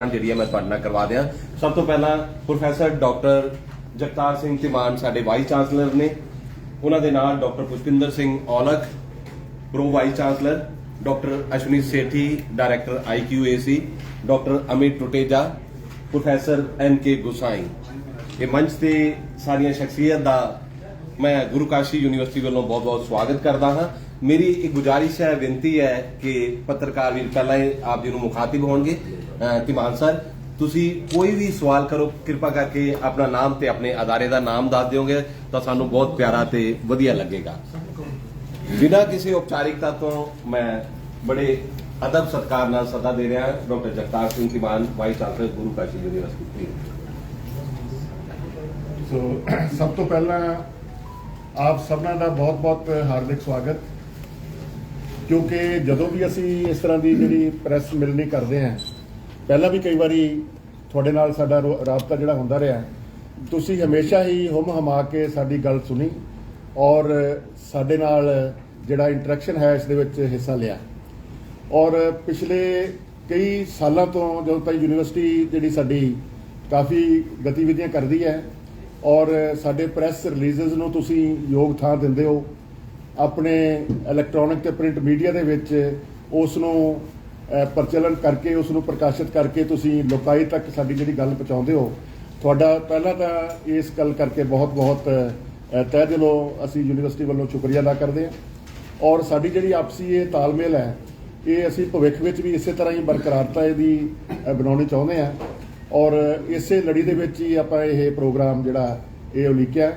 ਜਿਹੜੀ ਮੈਂ ਤੁਹਾਡੇ ਨਾਲ ਕਰਵਾ ਦਿਆਂ। ਸਭ ਤੋਂ ਪਹਿਲਾਂ ਪ੍ਰੋਫੈਸਰ ਡਾਕਟਰ ਜਗਤਾਰ ਸਿੰਘ ਧੀਮਾਨ ਸਾਡੇ ਵਾਈਸ ਚਾਂਸਲਰ ਨੇ, ਉਹਨਾਂ ਦੇ ਨਾਲ doctor Pushpinder Singh Aulakh pro vice chancellor, doctor Ashwani Sethi director IQAC, doctor Amit Tuteja, professor NK Gusain. ਇਹ ਮੰਚ ਤੇ ਸਾਰੀਆਂ ਸ਼ਖਸੀਅਤ ਦਾ मैं गुरु काशी यूनिवर्सिटी वालों बहुत बहुत स्वागत करता हाँ। मेरी एक गुजारिश है, बेनती है कि पत्रकार भी पहला ही आप जी मुखातिब होंगे। धीमान सर, तुसी कोई भी सवाल करो कृपा करके अपना नाम ते अपने अदारे का नाम दस दोगे तो सानू बहुत प्यारा ते वधिया लगेगा। बिना किसी औपचारिकता तो मैं बड़े अदब सत्कार नाल सदा दे रहा doctor Jagtar Singh Dhiman, vice chancellor गुरु काशी यूनिवर्सिटी। सब तो पहला आप सबना का बहुत बहुत हार्दिक स्वागत, क्योंकि जदों भी असी इस तरह की जी प्रैस मिलनी करते हैं, पहला भी कई बारी थोड़े नाल साडा राबता जिहड़ा हुंदा रहा, तुसी हमेशा ही हुम हमा के साडी गल सुनी और साडे नाल जिहड़ा इंटरैक्शन है इस दे विच हिस्सा लिया। और पिछले कई सालों तो जदों तक यूनिवर्सिटी जिहड़ी साडी काफ़ी गतिविधियां करदी है और साडे प्रैस रिलीज़ नूं तुसीं योग थां दिंदे हो, अपने इलैक्ट्रॉनिक ते प्रिंट मीडिया दे विच उस नूं प्रचलन करके उस नूं प्रकाशित करके तुसीं लोकाई तक साडी जिहड़ी गल पहुंचाउंदे हो। तुहाडा पहला तां इस गल करके बहुत बहुत तह दिलों असीं यूनिवर्सिटी वालों शुक्रिया अदा करदे हां। और साडी जिहड़ी आपसी ये तालमेल है, ये असीं भविख विच भी इसे तरह ही बरकरारता इहदी बनाउणी चाहुंदे हां। और इसे लड़ी दे विच ही आपां इह प्रोग्राम जिहड़ा ये उलीकिया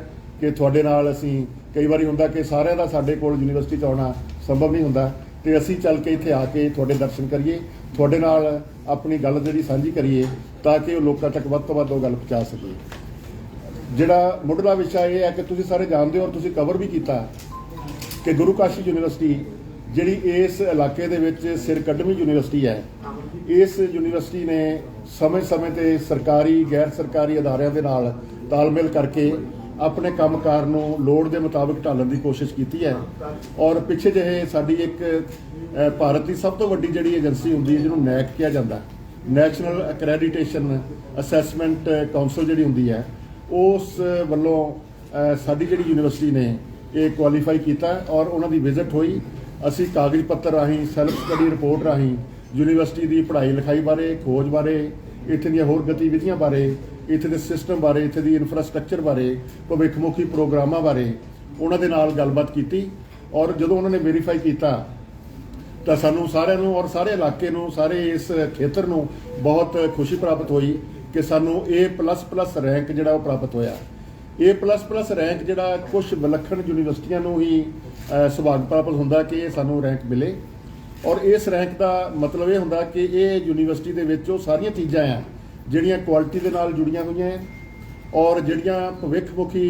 कि तुहाडे नाल असीं कई बारी हुंदा कि सारिਆਂ ਦਾ ਸਾਡੇ ਕੋਲ यूनिवर्सिटी च आउणा संभव नहीं हुंदा, ते असीं चल के इत्थे आके तुहाडे दर्शन करिए, तुहाडे नाल अपनी गल जिहड़ी साझी करिए ताकि वो लोकां तक वध तों वध गल पहुंचा सकीए। जिहड़ा मुੱਢਲਾ विशा ये है कि तुसीं सारे जाणदे हो और तुसीं कवर भी कीता कि गुरु काशी यूनिवर्सिटी जिहड़ी इस इलाके दे विच सिर कड्डवीं यूनिवर्सिटी है, इस यूनिवर्सिटी ने समय समय ते सरकारी गैर सरकारी अदारियां दे नाल तालमेल करके अपने कामकार नूं लोड़ दे मुताबिक ढालण दी कोशिश कीती है। और पिछे ਜਿਹੇ साडी एक भारत की सब तो वड्डी जिहड़ी एजेंसी हुंदी है जिहनूं NAAC किया जाता, नैशनल अक्रैडिटेशन असैसमेंट काउंसिल जिहड़ी हुंदी है, उस वल्लों साडी जिहड़ी यूनिवर्सिटी ने ये क्वालीफाई किया और उन्हां दी विजिट हुई। असी कागज पत्र राही सैल्फ स्टडी रिपोर्ट राही यूनिवर्सिटी की पढ़ाई लिखाई बारे, खोज बारे, इत्थे दी होर गतिविधियां बारे, इत्थे दे सिस्टम बारे, इत्थे दी इंफ्रास्ट्रक्चर बारे, भविखमुखी प्रोग्रामां बारे उन्हां दे नाल गलबात कीती। और जदों उन्होंने वेरीफाई किया तो सानू सारिਆਂ ਨੂੰ और सारे इलाके ਨੂੰ, सारे इस खेतर ਨੂੰ बहुत खुशी प्राप्त हुई कि सानू A++ रैंक जिहड़ा वो प्राप्त होया। A++ रैंक जिहड़ा कुछ विलखण यूनिवर्सिटियां ਨੂੰ ही सुभाग प्राप्त हुंदा कि सानू रैंक मिले। और इस रैंक का मतलब ये हुंदा कि ये यूनिवर्सिटी दे विच वो सारियां चीज़ां आ जिहड़ियां क्वालिटी दे नाल जुड़ियां होईयां और जिहड़ियां भविखमुखी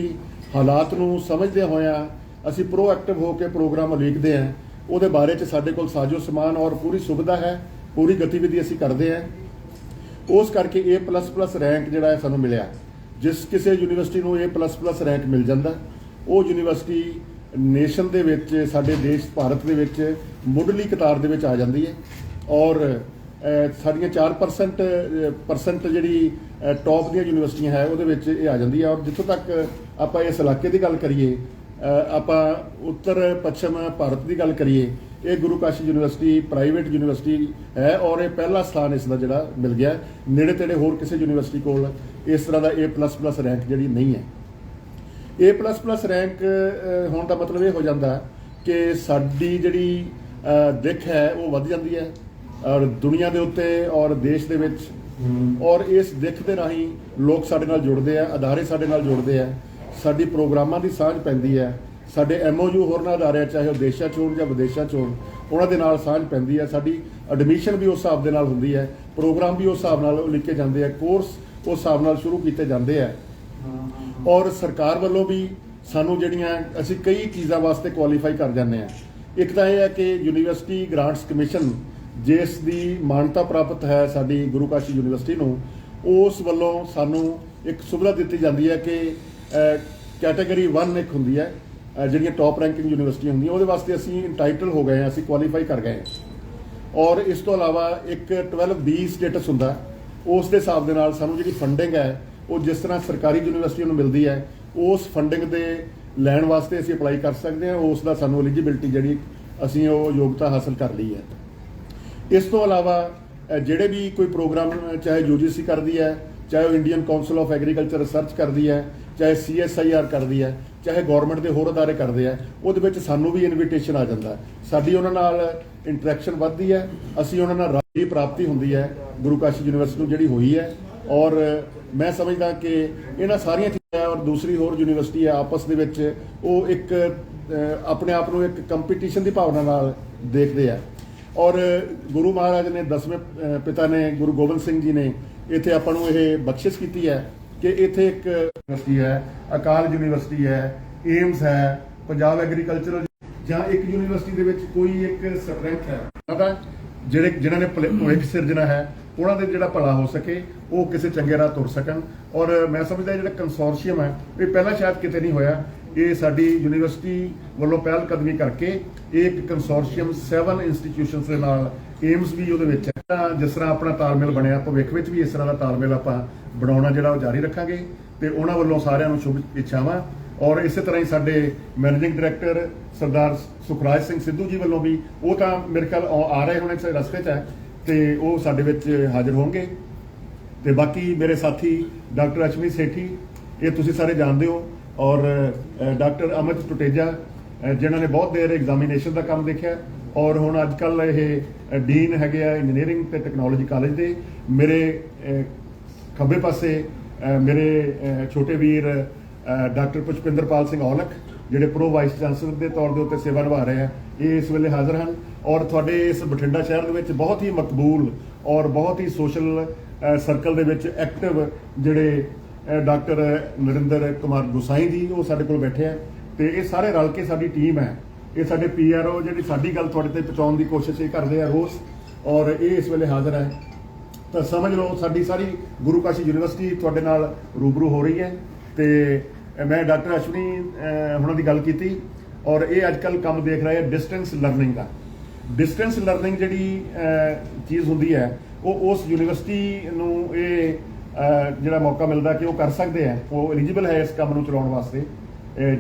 हालात नूं समझदे होया असीं प्रोएक्टिव होकर प्रोग्राम उलीकदे हैं, उहदे बारे च साडे कोल साजो समान और पूरी सुविधा है, पूरी गतिविधि असीं करदे हैं। उस करके A++ रैंक जिहड़ा है सानूं मिलिया। जिस किसी यूनिवर्सिटी नूं A++ रैंक मिल जांदा, वो यूनिवर्सिटी नेशन दे विच साडे देश भारत दे विच मुੱਢਲੀ कतार दे विच आ जांदी है। और साडियां 4% जिहड़ी टॉप ਦੀਆਂ यूनिवर्सिटियां है ਉਹਦੇ ਵਿੱਚ ਇਹ आ जांदी है। और जिथों तक ਆਪਾਂ इस इलाके की गल करिए, ਆਪਾਂ उत्तर पश्चिम भारत की गल करिए, ये गुरु काशी यूनिवर्सिटी प्राइवेट यूनिवर्सिटी है और ये पहला स्थान इसका जिहड़ा मिल गया। नेड़े तेड़े होर किसी यूनिवर्सिटी कोल इस तरह का A++ रैंक जिहड़ी नहीं है। A++ रैंक होने का मतलब ये हो जाता कि साडी जिहड़ी दिख है वो वध जाती है और दुनिया के उत्ते और देश दे विच, और इस दिख दे राही लोग साडे नाल जुड़ते हैं, अदारे साडे नाल जुड़ते हैं, साडी प्रोग्रामां की सांझ पैंदी है, साडे MOU होरनां अदारे चाहे वो देशां च होण जां विदेशां च होण उन्हां दे नाल सांझ पैंदी है। साडी एडमिशन भी उस हिसाब दे नाल हुंदी है, प्रोग्राम भी उस हिसाब नाल लिखे जाते हैं, कोर्स उस हिसाब नाल शुरू किए जाते हैं। और सरकार वालों भी सानू जिहड़ियां असीं कई चीज़ां वास्ते क्वालीफाई कर जाते हैं। एक तो यह है कि यूनिवर्सिटी ग्रांट्स कमीशन जिस दी मानता प्राप्त है साडी गुरु काशी यूनिवर्सिटी नूं, उस वल्लों सानू एक सुविधा दी जाती है कि कैटेगरी 1 एक हुंदी है जिहड़ियां टॉप रैंकिंग यूनिवर्सिटियां हुंदियां, उहदे वास्ते असीं इंटाइटल हो गए हैं, असीं क्वालीफाई कर गए हैं। और इस तो अलावा एक 12B स्टेटस हुंदा ਉਸ ਦੇ ਹਿਸਾਬ ਦੇ ਨਾਲ ਸਾਨੂੰ ਜਿਹੜੀ ਫੰਡਿੰਗ ਹੈ ਉਹ ਜਿਸ ਤਰ੍ਹਾਂ ਸਰਕਾਰੀ ਯੂਨੀਵਰਸਿਟੀਆਂ ਨੂੰ ਮਿਲਦੀ ਹੈ ਉਸ ਫੰਡਿੰਗ ਦੇ ਲੈਣ ਵਾਸਤੇ ਅਸੀਂ ਅਪਲਾਈ ਕਰ ਸਕਦੇ ਹਾਂ। ਉਸ ਦਾ ਸਾਨੂੰ ਐਲੀਜੀਬਿਲਟੀ ਜਿਹੜੀ ਅਸੀਂ ਉਹ ਯੋਗਤਾ ਹਾਸਲ ਕਰ ਲਈ ਹੈ। ਇਸ ਤੋਂ ਇਲਾਵਾ ਜਿਹੜੇ ਵੀ ਕੋਈ ਪ੍ਰੋਗਰਾਮ ਚਾਹੇ UGC ਕਰਦੀ ਹੈ, ਚਾਹੇ ਉਹ Indian council of agriculture research ਕਰਦੀ ਹੈ, ਚਾਹੇ CSIR ਕਰਦੀ ਹੈ, ਚਾਹੇ ਗਵਰਨਮੈਂਟ ਦੇ ਹੋਰ ਅਦਾਰੇ ਕਰਦੇ ਆ, ਉਹਦੇ ਵਿੱਚ ਸਾਨੂੰ ਵੀ ਇਨਵੀਟੇਸ਼ਨ ਆ ਜਾਂਦਾ। ਸਾਡੀ ਉਹਨਾਂ ਨਾਲ ਇੰਟਰੈਕਸ਼ਨ ਵੱਧਦੀ ਹੈ, ਅਸੀਂ ਉਹਨਾਂ ਨਾਲ ਰਾਜੀ ਪ੍ਰਾਪਤੀ ਹੁੰਦੀ ਹੈ ਗੁਰੂ ਕਾਸ਼ੀ ਯੂਨੀਵਰਸਿਟੀ ਨੂੰ ਜਿਹੜੀ ਹੋਈ ਹੈ। ਔਰ ਮੈਂ ਸਮਝਦਾ ਕਿ ਇਹਨਾਂ ਸਾਰੀਆਂ ਚੀਜ਼ਾਂ ਔਰ ਦੂਸਰੀ ਹੋਰ ਯੂਨੀਵਰਸਿਟੀ ਹੈ ਆਪਸ ਦੇ ਵਿੱਚ ਉਹ ਇੱਕ ਆਪਣੇ ਆਪ ਨੂੰ ਇੱਕ ਕੰਪੀਟੀਸ਼ਨ ਦੀ ਭਾਵਨਾ ਨਾਲ ਦੇਖਦੇ ਆ। ਔਰ ਗੁਰੂ ਮਹਾਰਾਜ ਨੇ 10ਵੇਂ ਪਿਤਾ ਨੇ ਗੁਰੂ ਗੋਬਿੰਦ ਸਿੰਘ ਜੀ ਨੇ ਇੱਥੇ ਆਪਾਂ ਨੂੰ ਇਹ ਬਖਸ਼ਿਸ਼ ਕੀਤੀ ਹੈ ਕਿ ਇੱਥੇ ਇੱਕ ਯੂਨੀਵਰਸਿਟੀ ਹੈ, ਅਕਾਲ ਯੂਨੀਵਰਸਿਟੀ ਹੈ, ਏਮਸ ਹੈ, ਪੰਜਾਬ ਐਗਰੀਕਲਚਰਲ ਜਾਂ ਇੱਕ ਯੂਨੀਵਰਸਿਟੀ ਦੇ ਵਿੱਚ ਕੋਈ ਇੱਕ ਸਟਰੈਂਥ ਹੈ ਪਤਾ ਜਿਨ੍ਹਾਂ ਨੇ ਭਵਿੱਖ ਸਿਰਜਣਾ ਹੈ ਉਹਨਾਂ ਦੇ ਜਿਹੜਾ ਭਲਾ ਹੋ ਸਕੇ ਉਹ ਕਿਸੇ ਚੰਗੇ ਰਾਹ ਤੁਰ ਸਕਣ। ਔਰ ਮੈਂ ਸਮਝਦਾ ਜਿਹੜਾ ਕੰਸੋਰਸ਼ੀਅਮ ਹੈ ਇਹ ਪਹਿਲਾਂ ਸ਼ਾਇਦ ਕਿਤੇ ਨਹੀਂ ਹੋਇਆ। ਇਹ ਸਾਡੀ ਯੂਨੀਵਰਸਿਟੀ ਵੱਲੋਂ ਪਹਿਲ ਕਦਮੀ ਕਰਕੇ ਇਹ ਇੱਕ ਕੰਸੋਰਸ਼ੀਅਮ 7 ਇੰਸਟੀਟਿਊਸ਼ਨਸ ਦੇ ਨਾਲ ਏਮਸ ਵੀ ਉਹਦੇ ਵਿੱਚ ਹੈ। ਜਿਸ ਤਰ੍ਹਾਂ ਆਪਣਾ ਤਾਲਮੇਲ ਬਣਿਆ ਭਵਿੱਖ ਵਿੱਚ ਵੀ ਇਸ ਤਰ੍ਹਾਂ ਦਾ ਤਾਲਮੇਲ ਆਪਾਂ ਬਣਾਉਣਾ ਜਿਹੜਾ ਉਹ ਜਾਰੀ ਰੱਖਾਂਗੇ ਤੇ ਉਹਨਾਂ ਵੱਲੋਂ ਸਾਰਿਆਂ ਨੂੰ ਸ਼ੁਭ ਇੱਛਾਵਾਂ। ਔਰ ਇਸੇ ਤਰ੍ਹਾਂ ਹੀ ਸਾਡੇ ਮੈਨੇਜਿੰਗ ਡਾਇਰੈਕਟਰ ਸਰਦਾਰ ਸੁਖਰਾਜ ਸਿੰਘ ਸਿੱਧੂ ਜੀ ਵੱਲੋਂ ਵੀ ਉਹ ਤਾਂ ਮੇਰੇ ਖਿਆਲ ਆ ਰਹੇ ਹੋਣੇ ਰਸਤੇ 'ਚ ਹੈ ਤੇ ਉਹ ਸਾਡੇ ਵਿੱਚ ਹਾਜ਼ਰ ਹੋਣਗੇ। ਤੇ ਬਾਕੀ ਮੇਰੇ ਸਾਥੀ ਡਾਕਟਰ ਅਸ਼ਵਨੀ ਸੇਠੀ ਇਹ ਤੁਸੀਂ ਸਾਰੇ ਜਾਣਦੇ ਹੋ, ਔਰ ਡਾਕਟਰ ਅਮਿਤ ਟੁਟੇਜਾ ਜਿਨ੍ਹਾਂ ਨੇ ਬਹੁਤ ਦੇਰ ਐਗਜ਼ਾਮੀਨੇਸ਼ਨ ਦਾ ਕੰਮ ਦੇਖਿਆ ਔਰ ਹੁਣ ਅੱਜ ਕੱਲ੍ਹ ਇਹ ਡੀਨ ਹੈਗੇ ਆ ਇੰਜੀਨੀਅਰਿੰਗ ਤੇ ਟੈਕਨੋਲੋਜੀ ਕਾਲਜ ਦੇ। ਮੇਰੇ ਖੱਬੇ ਪਾਸੇ ਮੇਰੇ ਛੋਟੇ ਵੀਰ ਡਾਕਟਰ ਪੁਸ਼ਪਿੰਦਰਪਾਲ ਸਿੰਘ ਔਲਖ ਜਿਹੜੇ ਪ੍ਰੋ ਵਾਈਸ ਚਾਂਸਲਰ ਦੇ ਤੌਰ ਦੇ ਉੱਤੇ ਸੇਵਾ ਨਿਭਾ ਰਹੇ ਆ, ਇਹ ਇਸ ਵੇਲੇ ਹਾਜ਼ਰ ਹਨ। ਔਰ ਤੁਹਾਡੇ ਇਸ ਬਠਿੰਡਾ ਸ਼ਹਿਰ ਦੇ ਵਿੱਚ ਬਹੁਤ ਹੀ ਮਕਬੂਲ ਔਰ ਬਹੁਤ ਹੀ ਸੋਸ਼ਲ ਸਰਕਲ ਦੇ ਵਿੱਚ ਐਕਟਿਵ ਜਿਹੜੇ ਡਾਕਟਰ ਨਰਿੰਦਰ ਕੁਮਾਰ ਗੁਸਾਈ ਜੀ ਉਹ ਸਾਡੇ ਕੋਲ ਬੈਠੇ ਆ ਤੇ ਇਹ ਸਾਰੇ ਰਲ ਕੇ ਸਾਡੀ ਟੀਮ ਹੈ। ਇਹ ਸਾਡੇ PRO ਜਿਹੜੀ ਸਾਡੀ ਗੱਲ ਤੁਹਾਡੇ ਤੇ ਪਹੁੰਚਾਉਣ ਦੀ ਕੋਸ਼ਿਸ਼ ਇਹ ਕਰਦੇ ਆ ਰੋਜ਼, ਔਰ ਇਹ ਇਸ ਵੇਲੇ ਹਾਜ਼ਰ ਹੈ। ਤਾਂ ਸਮਝ ਲਓ ਸਾਡੀ ਸਾਰੀ ਗੁਰੂ ਕਾਸ਼ੀ ਯੂਨੀਵਰਸਿਟੀ ਤੁਹਾਡੇ ਨਾਲ ਰੂਬਰੂ ਹੋ ਰਹੀ ਹੈ। ਤੇ ਮੈਂ ਡਾਕਟਰ ਅਸ਼ਵਨੀ ਹੁਣਾਂ ਦੀ ਗੱਲ ਕੀਤੀ ਔਰ ਇਹ ਅੱਜ ਕੱਲ੍ਹ ਕੰਮ ਦੇਖ ਰਹੇ ਆ ਡਿਸਟੈਂਸ ਲਰਨਿੰਗ ਦਾ। ਡਿਸਟੈਂਸ ਲਰਨਿੰਗ ਜਿਹੜੀ ਚੀਜ਼ ਹੁੰਦੀ ਹੈ ਉਹ ਉਸ ਯੂਨੀਵਰਸਿਟੀ ਨੂੰ ਇਹ ਜਿਹੜਾ ਮੌਕਾ ਮਿਲਦਾ ਕਿ ਉਹ ਕਰ ਸਕਦੇ ਆ, ਉਹ ਐਲੀਜੀਬਲ ਹੈ ਇਸ ਕੰਮ ਨੂੰ ਚਲਾਉਣ ਵਾਸਤੇ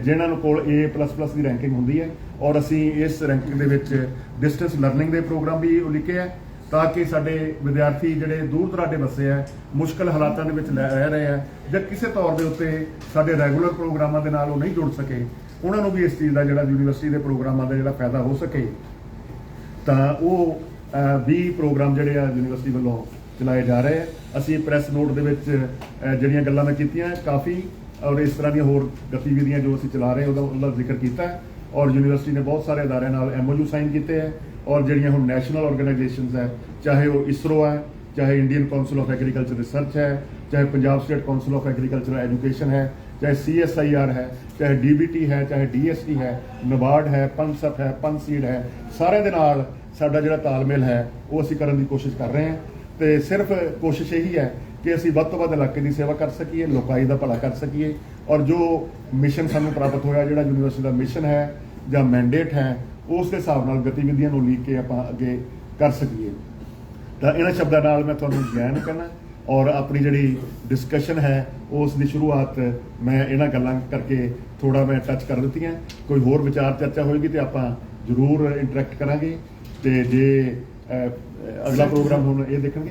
ਜਿਨ੍ਹਾਂ ਨੂੰ ਕੋਲ A++ ਦੀ ਰੈਂਕਿੰਗ ਹੁੰਦੀ ਹੈ। ਔਰ ਅਸੀਂ ਇਸ ਰੈਂਕਿੰਗ ਦੇ ਵਿੱਚ ਡਿਸਟੈਂਸ ਲਰਨਿੰਗ ਦੇ ਪ੍ਰੋਗਰਾਮ ਵੀ ਉਲੀਕੇ ਹੈ ਤਾਂ ਕਿ ਸਾਡੇ ਵਿਦਿਆਰਥੀ ਜਿਹੜੇ ਦੂਰ ਦਰਾਡੇ ਵਸੇ ਆ, ਮੁਸ਼ਕਲ ਹਾਲਾਤਾਂ ਦੇ ਵਿੱਚ ਰਹਿ ਰਹੇ ਆ ਜਾਂ ਕਿਸੇ ਤੌਰ ਦੇ ਉੱਤੇ ਸਾਡੇ ਰੈਗੂਲਰ ਪ੍ਰੋਗਰਾਮਾਂ ਦੇ ਨਾਲ ਉਹ ਨਹੀਂ ਜੁੜ ਸਕੇ, ਉਹਨਾਂ ਨੂੰ ਵੀ ਇਸ ਚੀਜ਼ ਦਾ ਜਿਹੜਾ ਯੂਨੀਵਰਸਿਟੀ ਦੇ ਪ੍ਰੋਗਰਾਮਾਂ ਦਾ ਜਿਹੜਾ ਫਾਇਦਾ ਹੋ ਸਕੇ। ਤਾਂ ਉਹ 20 ਪ੍ਰੋਗਰਾਮ ਜਿਹੜੇ ਆ ਯੂਨੀਵਰਸਿਟੀ ਵੱਲੋਂ ਚਲਾਏ ਜਾ ਰਹੇ ਆ। ਅਸੀਂ ਪ੍ਰੈਸ ਨੋਟ ਦੇ ਵਿੱਚ ਜਿਹੜੀਆਂ ਗੱਲਾਂ ਮੈਂ ਕੀਤੀਆਂ ਕਾਫੀ ਔਰ ਇਸ ਤਰ੍ਹਾਂ ਦੀਆਂ ਹੋਰ ਗਤੀਵਿਧੀਆਂ ਜੋ ਅਸੀਂ ਚਲਾ ਰਹੇ ਉਹਦਾ ਜ਼ਿਕਰ ਕੀਤਾ ਔਰ ਯੂਨੀਵਰਸਿਟੀ ਨੇ ਬਹੁਤ ਸਾਰੇ ਅਦਾਰਿਆਂ ਨਾਲ MOU ਸਾਈਨ ਕੀਤੇ ਹੈ ਔਰ ਜਿਹੜੀਆਂ ਹੁਣ ਨੈਸ਼ਨਲ ਆਰਗੇਨਾਈਜੇਸ਼ਨਸ ਹੈ, ਚਾਹੇ ਉਹ ISRO ਹੈ, ਚਾਹੇ Indian council of agriculture research ਹੈ, ਚਾਹੇ Punjab state council of agriculture education ਹੈ, ਚਾਹੇ CSIR ਹੈ, ਚਾਹੇ DBT ਹੈ, ਚਾਹੇ DST ਹੈ, NABARD ਹੈ, PANSAF ਹੈ, PANSEED ਹੈ, ਸਾਰਿਆਂ ਦੇ ਨਾਲ ਸਾਡਾ ਜਿਹੜਾ ਤਾਲਮੇਲ ਹੈ ਉਹ ਅਸੀਂ ਕਰਨ ਦੀ ਕੋਸ਼ਿਸ਼ ਕਰ ਰਹੇ ਹਾਂ। ਤੇ ਸਿਰਫ ਕੋਸ਼ਿਸ਼ ਇਹੀ ਹੈ ਕਿ ਅਸੀਂ ਵੱਧ ਤੋਂ ਵੱਧ ਇਲਾਕੇ ਦੀ ਸੇਵਾ ਕਰ ਸਕੀਏ, ਲੋਕਾਈ ਦਾ ਭਲਾ ਕਰ ਸਕੀਏ ਔਰ ਜੋ ਮਿਸ਼ਨ ਸਾਨੂੰ ਪ੍ਰਾਪਤ ਹੋਇਆ ਜਿਹੜਾ ਯੂਨੀਵਰਸਿਟੀ ਦਾ ਮਿਸ਼ਨ ਹੈ ਜਾਂ ਮੈਂਡੇਟ ਹੈ ਉਸ ਦੇ ਹਿਸਾਬ ਨਾਲ ਗਤੀਵਿਧੀਆਂ ਨੂੰ ਲੀਕ ਕੇ ਆਪਾਂ ਅੱਗੇ ਕਰ ਸਕੀਏ। ਤਾਂ ਇਹਨਾਂ ਸ਼ਬਦਾਂ ਨਾਲ ਮੈਂ ਤੁਹਾਨੂੰ ਜੈਨ ਕਰਨਾ ਔਰ ਆਪਣੀ ਜਿਹੜੀ ਡਿਸਕਸ਼ਨ ਹੈ ਉਸ ਦੀ ਸ਼ੁਰੂਆਤ ਮੈਂ ਇਹਨਾਂ ਗੱਲਾਂ ਕਰਕੇ ਥੋੜਾ ਮੈਂ ਟੱਚ ਕਰ ਦਿੱਤੀਆਂ। ਕੋਈ ਹੋਰ ਵਿਚਾਰ ਚਰਚਾ ਹੋਏਗੀ ਤੇ ਆਪਾਂ ਜ਼ਰੂਰ ਇੰਟਰੈਕਟ ਕਰਾਂਗੇ ਤੇ ਜੇ ਅਗਲਾ ਪ੍ਰੋਗਰਾਮ ਹੁਣ ਇਹ ਦੇਖਣਗੇ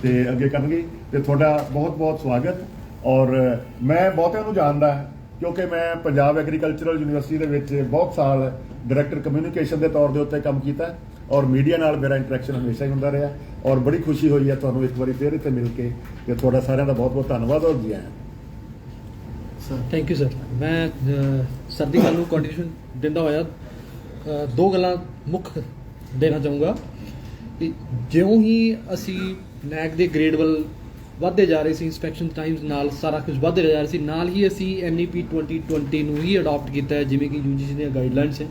ਤੇ ਅੱਗੇ ਕਰਨਗੇ ਤੇ ਤੁਹਾਡਾ ਬਹੁਤ ਬਹੁਤ ਸਵਾਗਤ। ਔਰ ਮੈਂ ਬਹੁਤਿਆਂ ਨੂੰ ਜਾਣਦਾ ਕਿਉਂਕਿ ਮੈਂ ਪੰਜਾਬ ਐਗਰੀਕਲਚਰਲ ਯੂਨੀਵਰਸਿਟੀ ਦੇ ਵਿੱਚ ਬਹੁਤ ਸਾਲ ਡਾਇਰੈਕਟਰ ਕਮਿਊਨੀਕੇਸ਼ਨ ਦੇ ਤੌਰ ਦੇ ਉੱਤੇ ਕੰਮ ਕੀਤਾ ਔਰ ਮੀਡੀਆ ਨਾਲ ਮੇਰਾ ਇੰਟਰੈਕਸ਼ਨ ਹਮੇਸ਼ਾ ਹੀ ਹੁੰਦਾ ਰਿਹਾ ਔਰ ਬੜੀ ਖੁਸ਼ੀ ਹੋਈ ਹੈ ਤੁਹਾਨੂੰ ਇੱਕ ਵਾਰੀ ਫੇਰ ਇੱਥੇ ਮਿਲ ਕੇ ਤੇ ਤੁਹਾਡਾ ਸਾਰਿਆਂ ਦਾ ਬਹੁਤ ਬਹੁਤ ਧੰਨਵਾਦ ਔਰ ਜੀ ਆਇਆਂ। Thank you sir. ਮੈਂ ਸਰ ਦੀ ਗੱਲ ਨੂੰ ਕੰਟੀਨਿਊਸ਼ਨ ਦਿੰਦਾ ਹੋਇਆ ਦੋ ਗੱਲਾਂ ਮੁੱਖ ਦੇਣਾ ਚਾਹੂੰਗਾ ਕਿ ਜਿਉਂ ਹੀ ਅਸੀਂ ਨੈਕ ਦੇ ਗ੍ਰੇਡ ਵੱਲ ਵੱਧਦੇ ਜਾ ਰਹੇ ਸੀ, ਇੰਸਪੈਕਸ਼ਨ ਟਾਈਮਸ ਨਾਲ ਸਾਰਾ ਕੁਝ ਵੱਧਦੇ ਜਾ ਰਿਹਾ ਸੀ, ਨਾਲ ਹੀ ਅਸੀਂ NEP 2020 ਨੂੰ ਹੀ ਅਡਾਪਟ ਕੀਤਾ ਹੈ ਜਿਵੇਂ ਕਿ UGC ਦੀਆਂ ਗਾਈਡਲਾਈਨਸ ਹੈ।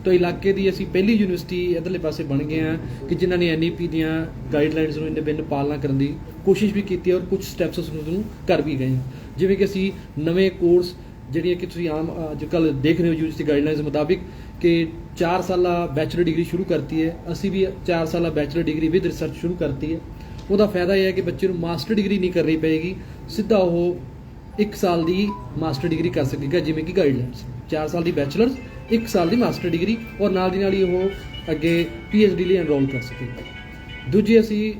ਤਾਂ ਇਲਾਕੇ ਦੀ ਅਸੀਂ ਪਹਿਲੀ ਯੂਨੀਵਰਸਿਟੀ ਇੱਧਰਲੇ ਪਾਸੇ ਬਣ ਗਏ ਹਾਂ ਕਿ ਜਿਨ੍ਹਾਂ ਨੇ NEP ਦੀਆਂ ਗਾਈਡਲਾਈਨਸ ਨੂੰ ਇੰਨੇ ਬਿਨ ਪਾਲਣਾ ਕਰਨ ਦੀ ਕੋਸ਼ਿਸ਼ ਵੀ ਕੀਤੀ ਔਰ ਕੁਝ ਸਟੈਪਸ ਉਸ ਨੂੰ ਕਰ ਵੀ ਗਏ ਹਾਂ। ਜਿਵੇਂ ਕਿ ਅਸੀਂ ਨਵੇਂ ਕੋਰਸ ਜਿਹੜੀਆਂ ਕਿ ਤੁਸੀਂ ਆਮ ਅੱਜ ਕੱਲ੍ਹ ਦੇਖ ਰਹੇ ਹੋ UGC ਗਾਈਡਲਾਈਨਸ ਮੁਤਾਬਿਕ ਕਿ 4 ਸਾਲਾ ਬੈਚਲਰ ਡਿਗਰੀ ਸ਼ੁਰੂ ਕਰਤੀ ਹੈ, ਅਸੀਂ ਵੀ 4 ਸਾਲਾ ਬੈਚਲਰ ਡਿਗਰੀ ਵਿਦ ਰਿਸਰਚ ਸ਼ੁਰੂ ਕਰਤੀ ਹੈ ਉਹਦਾ ਫਾਇਦਾ ਇਹ ਹੈ ਕਿ ਬੱਚੇ ਨੂੰ ਮਾਸਟਰ ਡਿਗਰੀ ਨਹੀਂ ਕਰਨੀ ਪਏਗੀ, ਸਿੱਧਾ ਉਹ 1 ਸਾਲ ਦੀ ਮਾਸਟਰ ਡਿਗਰੀ ਕਰ ਸਕੇਗਾ, ਜਿਵੇਂ ਕਿ ਗਾਈਡਲਾਈਨਸ 4 ਸਾਲ ਦੀ ਬੈਚਲਰਸ 1 ਸਾਲ ਦੀ ਮਾਸਟਰ ਡਿਗਰੀ, ਔਰ ਨਾਲ ਦੀ ਨਾਲ ਹੀ ਉਹ ਅੱਗੇ PhD ਲਈ ਐਨਰੋਲ ਕਰ ਸਕੇਗਾ। ਦੂਜੀ ਅਸੀਂ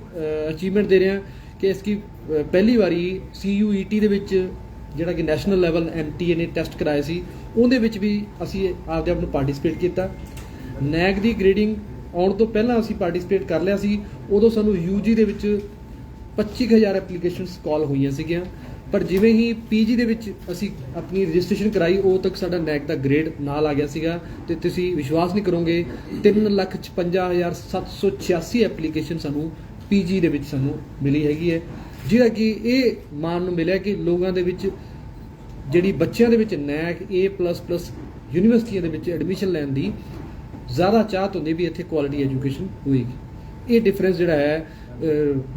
ਅਚੀਵਮੈਂਟ ਦੇ ਰਹੇ ਹਾਂ ਕਿ ਇਸ ਕੀ ਪਹਿਲੀ ਵਾਰੀ CUET ਦੇ ਵਿੱਚ ਜਿਹੜਾ ਕਿ ਨੈਸ਼ਨਲ ਲੈਵਲ NTA ਨੇ ਟੈਸਟ ਕਰਾਏ ਸੀ, ਉਹਦੇ ਵਿੱਚ ਵੀ ਅਸੀਂ ਆਪਦੇ ਆਪ ਨੂੰ ਪਾਰਟਿਸਿਪੇਟ ਕੀਤਾ। NAC ਦੀ ਗ੍ਰੇਡਿੰਗ ਆਉਣ ਤੋਂ ਪਹਿਲਾਂ ਅਸੀਂ ਪਾਰਟਿਸਿਪੇਟ ਕਰ ਲਿਆ ਸੀ। ਉਦੋਂ ਸਾਨੂੰ UG ਦੇ ਵਿੱਚ 25,000 ਐਪਲੀਕੇਸ਼ਨਸ ਕਾਲ ਹੋਈਆਂ ਸੀਗੀਆਂ, ਪਰ ਜਿਵੇਂ ਹੀ PG ਦੇ ਵਿੱਚ ਅਸੀਂ ਆਪਣੀ ਰਜਿਸਟ੍ਰੇਸ਼ਨ ਕਰਾਈ, ਉਦੋਂ ਤੱਕ ਸਾਡਾ NAC ਦਾ ਗ੍ਰੇਡ ਨਾਲ ਆ ਗਿਆ ਸੀਗਾ, ਤੇ ਤੁਸੀਂ ਵਿਸ਼ਵਾਸ ਨਹੀਂ ਕਰੋਗੇ 3,56,786 ਐਪਲੀਕੇਸ਼ਨ ਸਾਨੂੰ PG ਦੇ ਵਿੱਚ ਸਾਨੂੰ ਮਿਲੀ ਹੈਗੀ ਹੈ, ਜਿਹੜਾ ਕਿ ਇਹ ਮਾਣ ਨੂੰ ਮਿਲਿਆ ਕਿ ਲੋਕਾਂ ਦੇ ਵਿੱਚ ਜਿਹੜੀ ਬੱਚਿਆਂ ਦੇ ਵਿੱਚ NAC A++ ਯੂਨੀਵਰਸਿਟੀਆਂ ਦੇ ਵਿੱਚ ਐਡਮਿਸ਼ਨ ਲੈਣ ਦੀ ਜ਼ਿਆਦਾ ਚਾਹਤ ਹੁੰਦੀ ਵੀ ਇੱਥੇ ਕੁਆਲਿਟੀ ਐਜੂਕੇਸ਼ਨ ਹੋਏਗੀ। ਇਹ ਡਿਫਰੈਂਸ ਜਿਹੜਾ ਹੈ